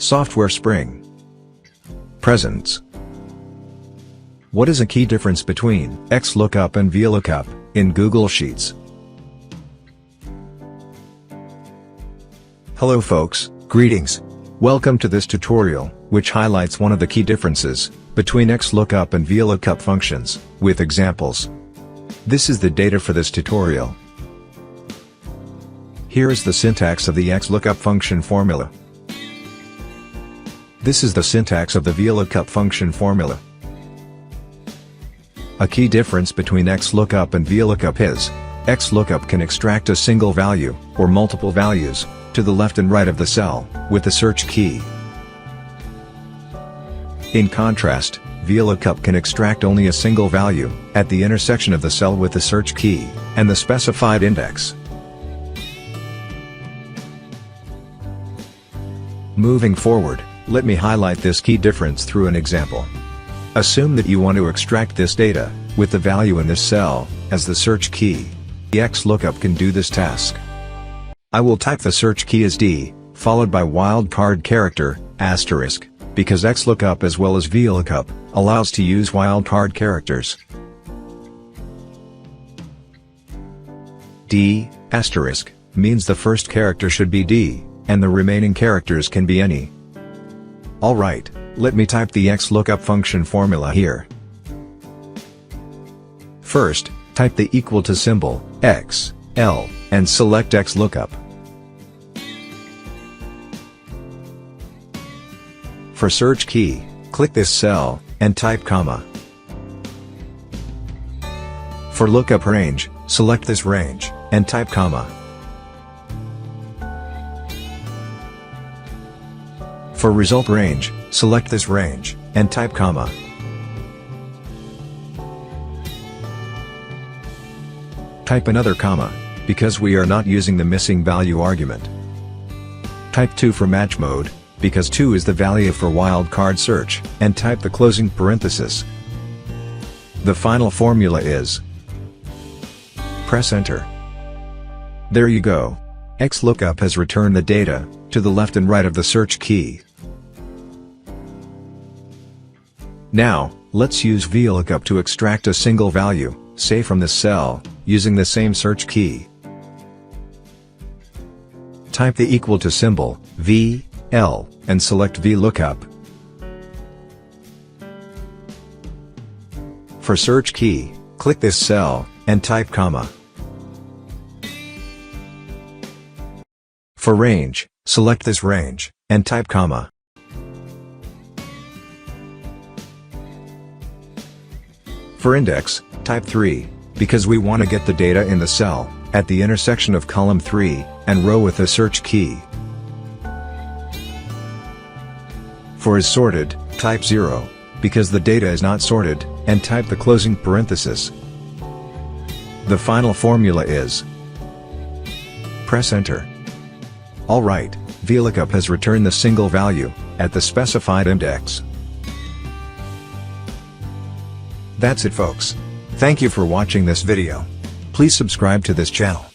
Software Spring. Presents. What is a key difference between XLOOKUP and VLOOKUP in Google Sheets? Hello folks, greetings. Welcome to this tutorial, which highlights one of the key differences between XLOOKUP and VLOOKUP functions, with examples. This is the data for this tutorial. Here is the syntax of the XLOOKUP function formula. This is the syntax of the VLOOKUP function formula. A key difference between XLOOKUP and VLOOKUP is, XLOOKUP can extract a single value, or multiple values, to the left and right of the cell, with the search key. In contrast, VLOOKUP can extract only a single value, at the intersection of the cell with the search key, and the specified index. Moving forward, let me highlight this key difference through an example. Assume that you want to extract this data, with the value in this cell, as the search key. The XLOOKUP can do this task. I will type the search key as D, followed by wildcard character, asterisk, because XLOOKUP as well as VLOOKUP, allows to use wildcard characters. D, asterisk, means the first character should be D, and the remaining characters can be any. Alright, let me type the XLOOKUP function formula here. First, type the equal to symbol, X, L, and select XLOOKUP. For search key, click this cell, and type comma. For lookup range, select this range, and type comma. For result range, select this range, and type comma. Type another comma, because we are not using the missing value argument. Type 2 for match mode, because 2 is the value for wildcard search, and type the closing parenthesis. The final formula is. Press enter. There you go. XLOOKUP has returned the data, to the left and right of the search key. Now, let's use VLOOKUP to extract a single value, say from this cell, using the same search key. Type the equal to symbol, V, L, and select VLOOKUP. For search key, click this cell, and type comma. For range, select this range, and type comma. For index, type 3, because we want to get the data in the cell, at the intersection of column 3, and row with the search key. For is sorted, type 0, because the data is not sorted, and type the closing parenthesis. The final formula is. Press enter. Alright, VLOOKUP has returned the single value, at the specified index. That's it folks. Thank you for watching this video. Please subscribe to this channel.